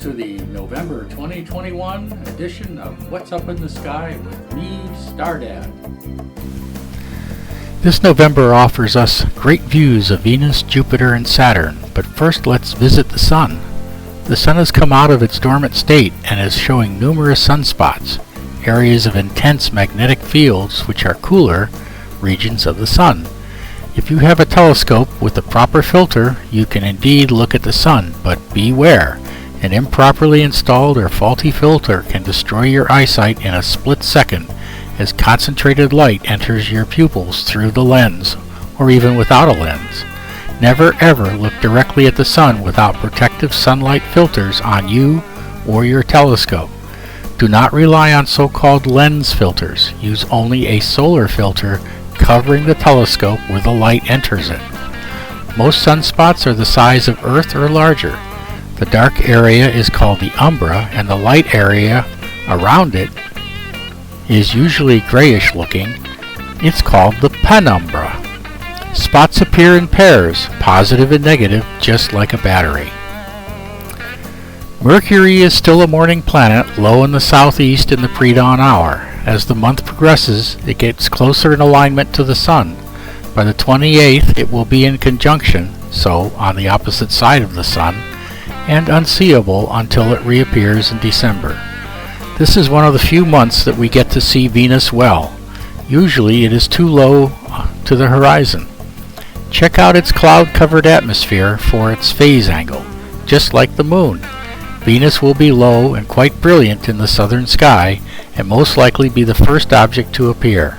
to the November 2021 edition of What's Up in the Sky with me, Stardad. This November offers us great views of Venus, Jupiter, and Saturn, but first let's visit the Sun. The Sun has come out of its dormant state and is showing numerous sunspots, areas of intense magnetic fields which are cooler regions of the Sun. If you have a telescope with the proper filter, you can indeed look at the Sun, but beware! An improperly installed or faulty filter can destroy your eyesight in a split second as concentrated light enters your pupils through the lens, or even without a lens. Never ever look directly at the Sun without protective sunlight filters on you or your telescope. Do not rely on so-called lens filters. Use only a solar filter covering the telescope where the light enters it. Most sunspots are the size of Earth or larger. The dark area is called the umbra, and the light area around it is usually grayish looking. It's called the penumbra. Spots appear in pairs, positive and negative, just like a battery. Mercury is still a morning planet, low in the southeast in the pre-dawn hour. As the month progresses, it gets closer in alignment to the Sun. By the 28th, it will be in conjunction, so on the opposite side of the Sun, and unseeable until it reappears in December. This is one of the few months that we get to see Venus well. Usually it is too low to the horizon. Check out its cloud-covered atmosphere for its phase angle, just like the Moon. Venus will be low and quite brilliant in the southern sky, and most likely be the first object to appear.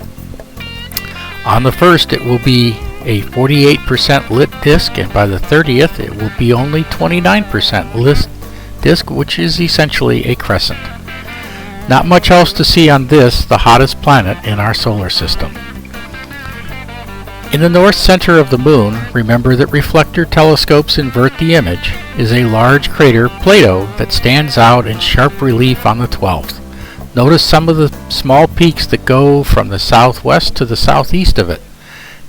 On the 1st it will be a 48% lit disk, and by the 30th it will be only 29% lit disk, which is essentially a crescent. Not much else to see on this, the hottest planet in our solar system. In the north center of the Moon, remember that reflector telescopes invert the image, is a large crater, Plato, that stands out in sharp relief on the 12th. Notice some of the small peaks that go from the southwest to the southeast of it.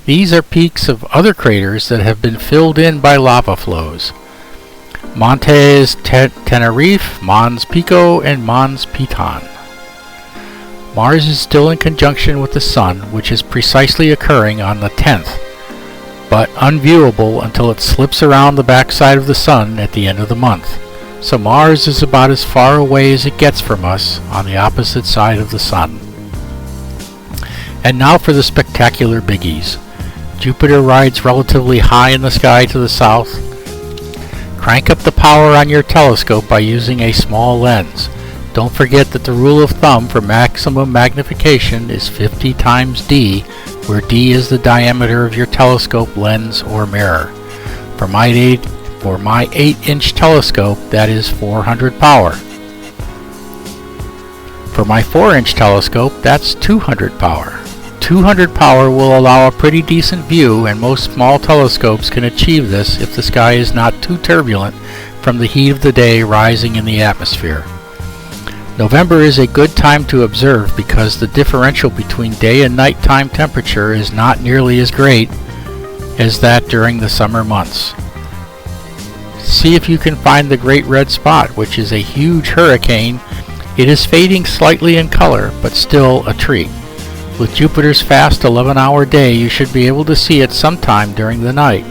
These are peaks of other craters that have been filled in by lava flows. Montes Tenerife, Mons Pico, and Mons Piton. Mars is still in conjunction with the Sun, which is precisely occurring on the 10th, but unviewable until it slips around the backside of the Sun at the end of the month. So Mars is about as far away as it gets from us on the opposite side of the Sun. And now for the spectacular biggies. Jupiter rides relatively high in the sky to the south. Crank up the power on your telescope by using a small lens. Don't forget that the rule of thumb for maximum magnification is 50 times D, where D is the diameter of your telescope lens or mirror. For my 8-inch telescope, that is 400 power. For my 4-inch telescope, that's 200 power. 200 power will allow a pretty decent view, and most small telescopes can achieve this if the sky is not too turbulent from the heat of the day rising in the atmosphere. November is a good time to observe because the differential between day and nighttime temperature is not nearly as great as that during the summer months. See if you can find the Great Red Spot, which is a huge hurricane. It is fading slightly in color, but still a treat. With Jupiter's fast 11-hour day, you should be able to see it sometime during the night.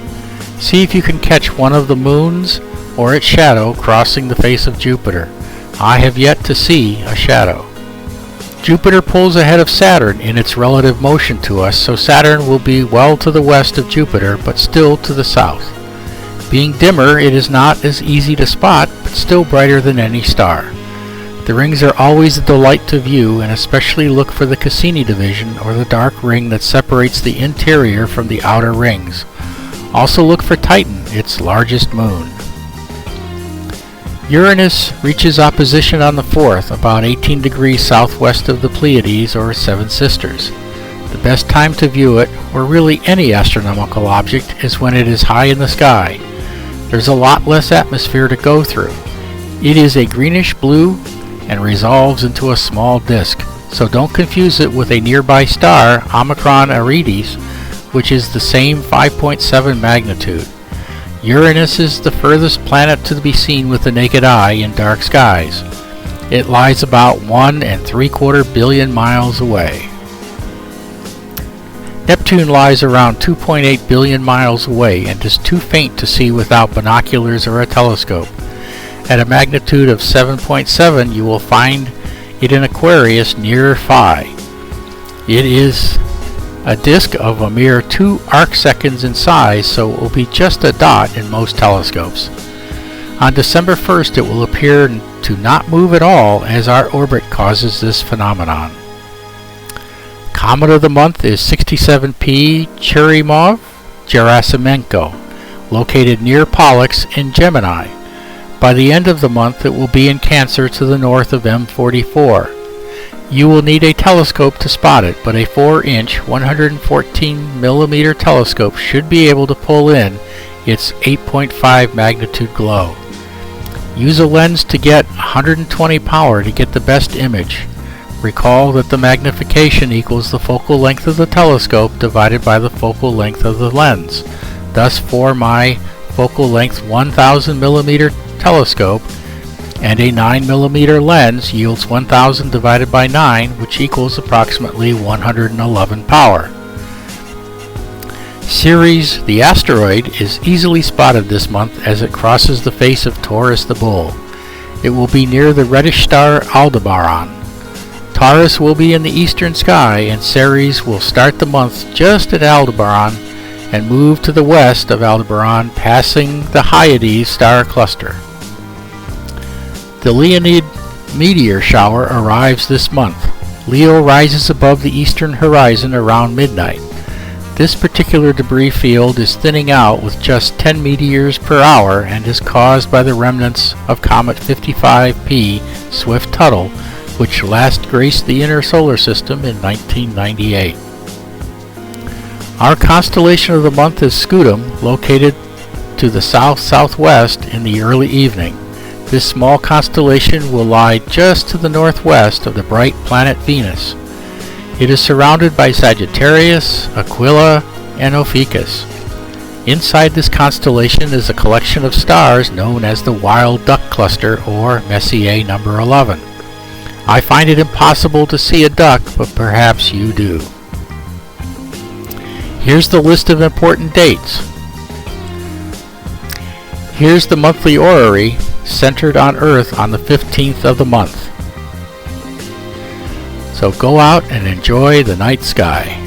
See if you can catch one of the moons or its shadow crossing the face of Jupiter. I have yet to see a shadow. Jupiter pulls ahead of Saturn in its relative motion to us, so Saturn will be well to the west of Jupiter, but still to the south. Being dimmer, it is not as easy to spot, but still brighter than any star. The rings are always a delight to view, and especially look for the Cassini division, or the dark ring that separates the interior from the outer rings. Also look for Titan, its largest moon. Uranus reaches opposition on the 4th, about 18 degrees southwest of the Pleiades, or Seven Sisters. The best time to view it, or really any astronomical object, is when it is high in the sky. There's a lot less atmosphere to go through. It is a greenish blue and resolves into a small disk, so don't confuse it with a nearby star, Omicron Aridis, which is the same 5.7 magnitude. Uranus is the furthest planet to be seen with the naked eye in dark skies. It lies about 1.75 billion miles away. Neptune lies around 2.8 billion miles away and is too faint to see without binoculars or a telescope. At a magnitude of 7.7, you will find it in Aquarius near Phi. It is a disk of a mere 2 arcseconds in size, so it will be just a dot in most telescopes. On December 1st, it will appear to not move at all as our orbit causes this phenomenon. Comet of the month is 67P Churyumov-Gerasimenko, located near Pollux in Gemini. By the end of the month, it will be in Cancer to the north of M44. You will need a telescope to spot it, but a 4-inch, 114mm telescope should be able to pull in its 8.5 magnitude glow. Use a lens to get 120 power to get the best image. Recall that the magnification equals the focal length of the telescope divided by the focal length of the lens. Thus, for my focal length 1000mm telescope and a 9mm lens yields 1000 divided by 9, which equals approximately 111 power. Ceres, the asteroid, is easily spotted this month as it crosses the face of Taurus the Bull. It will be near the reddish star Aldebaran. Taurus will be in the eastern sky, and Ceres will start the month just at Aldebaran and move to the west of Aldebaran, passing the Hyades star cluster. The Leonid meteor shower arrives this month. Leo rises above the eastern horizon around midnight. This particular debris field is thinning out with just 10 meteors per hour and is caused by the remnants of Comet 55P Swift-Tuttle, which last graced the inner solar system in 1998. Our constellation of the month is Scutum, located to the south-southwest in the early evening. This small constellation will lie just to the northwest of the bright planet Venus. It is surrounded by Sagittarius, Aquila, and Ophiuchus. Inside this constellation is a collection of stars known as the Wild Duck Cluster, or Messier number 11. I find it impossible to see a duck, but perhaps you do. Here's the list of important dates. Here's the monthly orrery centered on Earth on the 15th of the month. So go out and enjoy the night sky.